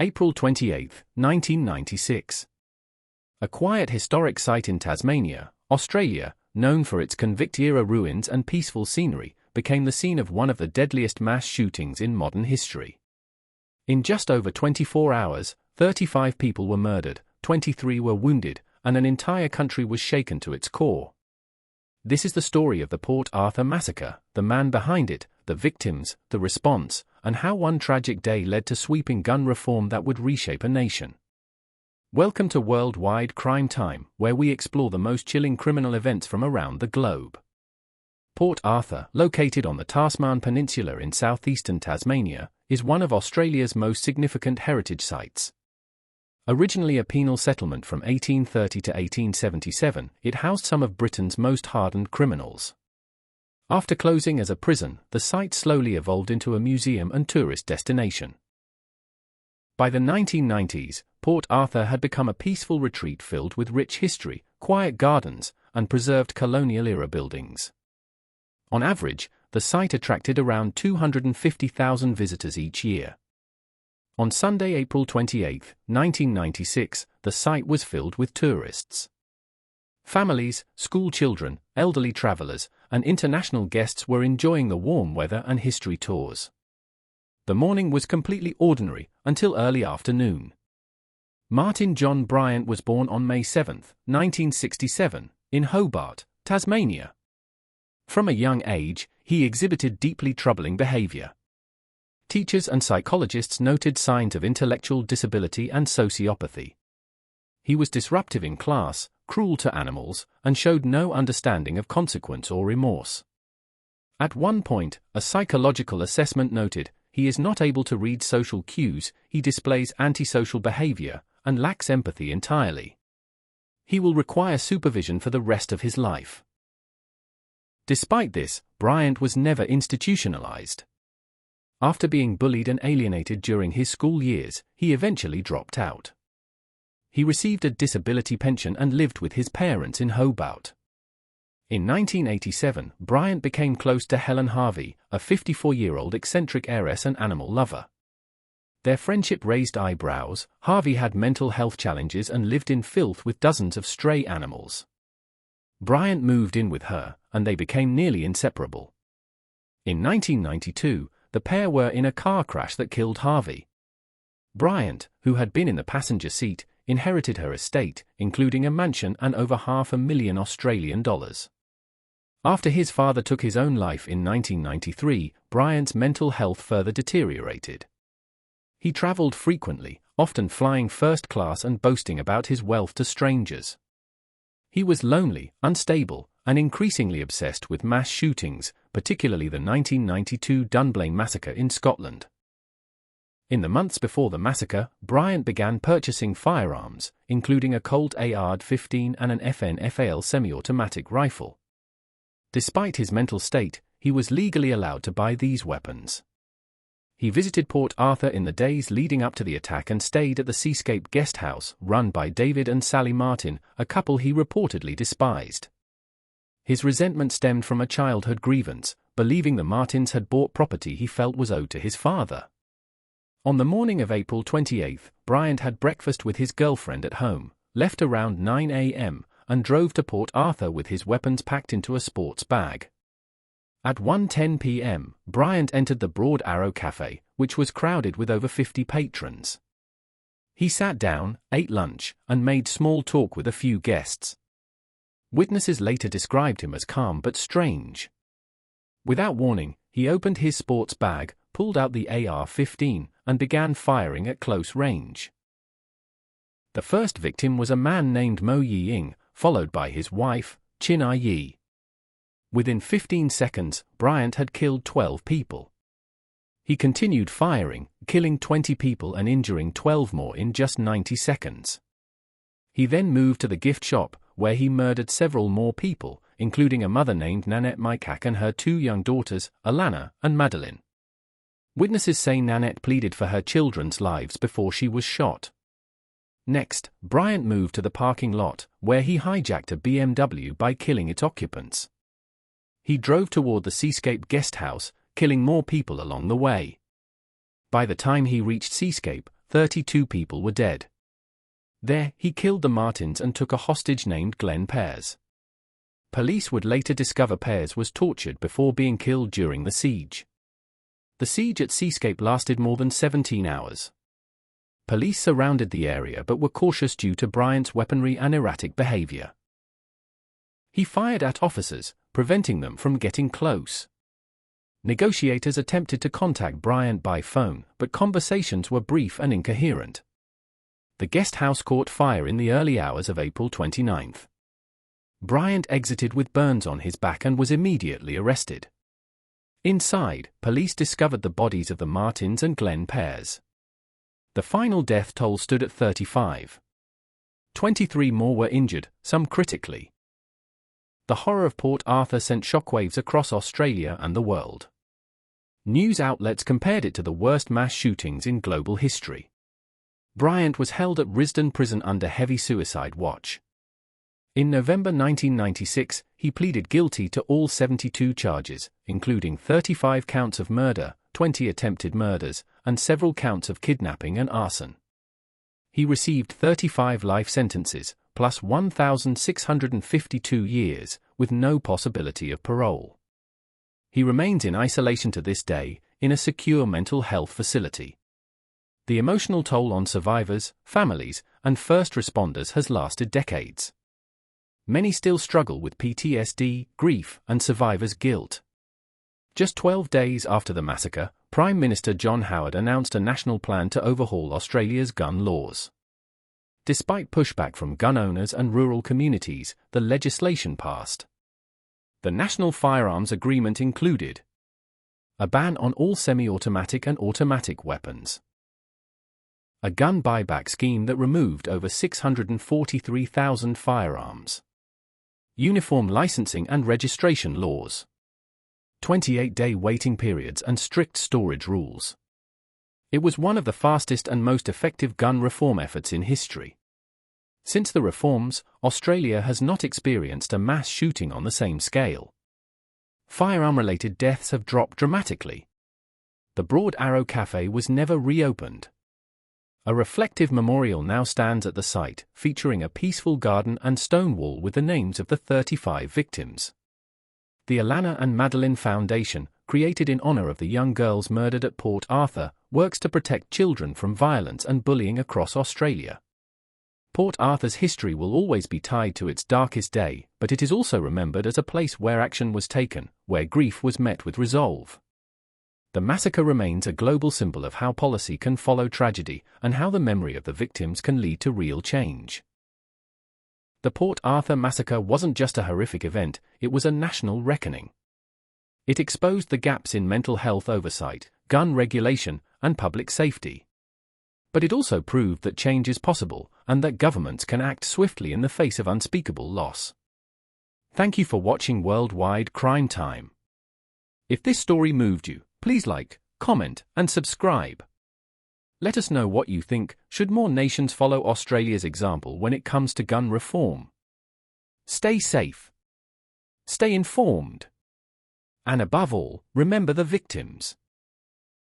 April 28, 1996. A quiet historic site in Tasmania, Australia, known for its convict-era ruins and peaceful scenery, became the scene of one of the deadliest mass shootings in modern history. In just over 24 hours, 35 people were murdered, 23 were wounded, and an entire country was shaken to its core. This is the story of the Port Arthur Massacre, the man behind it, the victims, the response, and how one tragic day led to sweeping gun reform that would reshape a nation. Welcome to Worldwide Crime Time, where we explore the most chilling criminal events from around the globe. Port Arthur, located on the Tasman Peninsula in southeastern Tasmania, is one of Australia's most significant heritage sites. Originally a penal settlement from 1830 to 1877, it housed some of Britain's most hardened criminals. After closing as a prison, the site slowly evolved into a museum and tourist destination. By the 1990s, Port Arthur had become a peaceful retreat filled with rich history, quiet gardens, and preserved colonial-era buildings. On average, the site attracted around 250,000 visitors each year. On Sunday, April 28, 1996, the site was filled with tourists. Families, school children, elderly travelers, and international guests were enjoying the warm weather and history tours. The morning was completely ordinary until early afternoon. Martin John Bryant was born on May 7, 1967, in Hobart, Tasmania. From a young age, he exhibited deeply troubling behavior. Teachers and psychologists noted signs of intellectual disability and sociopathy. He was disruptive in class, cruel to animals, and showed no understanding of consequence or remorse. At one point, a psychological assessment noted, he is not able to read social cues, he displays antisocial behavior, and lacks empathy entirely. He will require supervision for the rest of his life. Despite this, Bryant was never institutionalized. After being bullied and alienated during his school years, he eventually dropped out. He received a disability pension and lived with his parents in Hobart. In 1987, Bryant became close to Helen Harvey, a 54-year-old eccentric heiress and animal lover. Their friendship raised eyebrows. Harvey had mental health challenges and lived in filth with dozens of stray animals. Bryant moved in with her, and they became nearly inseparable. In 1992, the pair were in a car crash that killed Harvey. Bryant, who had been in the passenger seat, inherited her estate, including a mansion and over $500,000 Australian dollars. After his father took his own life in 1993, Bryant's mental health further deteriorated. He traveled frequently, often flying first class and boasting about his wealth to strangers. He was lonely, unstable, and increasingly obsessed with mass shootings, particularly the 1992 Dunblane Massacre in Scotland. In the months before the massacre, Bryant began purchasing firearms, including a Colt AR-15 and an FN-FAL semi-automatic rifle. Despite his mental state, he was legally allowed to buy these weapons. He visited Port Arthur in the days leading up to the attack and stayed at the Seascape Guest House, run by David and Sally Martin, a couple he reportedly despised. His resentment stemmed from a childhood grievance, believing the Martins had bought property he felt was owed to his father. On the morning of April 28, Bryant had breakfast with his girlfriend at home, left around 9 a.m., and drove to Port Arthur with his weapons packed into a sports bag. At 1:10 p.m., Bryant entered the Broad Arrow Cafe, which was crowded with over 50 patrons. He sat down, ate lunch, and made small talk with a few guests. Witnesses later described him as calm but strange. Without warning, he opened his sports bag, pulled out the AR-15, and began firing at close range. The first victim was a man named Mo Yi-ing, followed by his wife, Chin Ai-yi. Within 15 seconds, Bryant had killed 12 people. He continued firing, killing 20 people and injuring 12 more in just 90 seconds. He then moved to the gift shop, where he murdered several more people, including a mother named Nanette Maikak and her 2 young daughters, Alana and Madeline. Witnesses say Nanette pleaded for her children's lives before she was shot. Next, Bryant moved to the parking lot, where he hijacked a BMW by killing its occupants. He drove toward the Seascape Guest House, killing more people along the way. By the time he reached Seascape, 32 people were dead. There, he killed the Martins and took a hostage named Glenn Pears. Police would later discover Pears was tortured before being killed during the siege. The siege at Seascape lasted more than 17 hours. Police surrounded the area but were cautious due to Bryant's weaponry and erratic behavior. He fired at officers, preventing them from getting close. Negotiators attempted to contact Bryant by phone, but conversations were brief and incoherent. The guest house caught fire in the early hours of April 29. Bryant exited with burns on his back and was immediately arrested. Inside, police discovered the bodies of the Martins and Glenn Pears. The final death toll stood at 35. 23 more were injured, some critically. The horror of Port Arthur sent shockwaves across Australia and the world. News outlets compared it to the worst mass shootings in global history. Bryant was held at Risdon Prison under heavy suicide watch. In November 1996, he pleaded guilty to all 72 charges, including 35 counts of murder, 20 attempted murders, and several counts of kidnapping and arson. He received 35 life sentences, plus 1,652 years, with no possibility of parole. He remains in isolation to this day, in a secure mental health facility. The emotional toll on survivors, families, and first responders has lasted decades. Many still struggle with PTSD, grief, and survivors' guilt. Just 12 days after the massacre, Prime Minister John Howard announced a national plan to overhaul Australia's gun laws. Despite pushback from gun owners and rural communities, the legislation passed. The National Firearms Agreement included a ban on all semi-automatic and automatic weapons, a gun buyback scheme that removed over 643,000 firearms, uniform licensing and registration laws, 28-day waiting periods and strict storage rules. It was one of the fastest and most effective gun reform efforts in history. Since the reforms, Australia has not experienced a mass shooting on the same scale. Firearm-related deaths have dropped dramatically. The Broad Arrow Cafe was never reopened. A reflective memorial now stands at the site, featuring a peaceful garden and stone wall with the names of the 35 victims. The Alana and Madeline Foundation, created in honor of the young girls murdered at Port Arthur, works to protect children from violence and bullying across Australia. Port Arthur's history will always be tied to its darkest day, but it is also remembered as a place where action was taken, where grief was met with resolve. The massacre remains a global symbol of how policy can follow tragedy, and how the memory of the victims can lead to real change. The Port Arthur Massacre wasn't just a horrific event, it was a national reckoning. It exposed the gaps in mental health oversight, gun regulation, and public safety. But it also proved that change is possible, and that governments can act swiftly in the face of unspeakable loss. Thank you for watching Worldwide Crime Time. If this story moved you, please like, comment, and subscribe. Let us know what you think. Should more nations follow Australia's example when it comes to gun reform? Stay safe. Stay informed. And above all, remember the victims.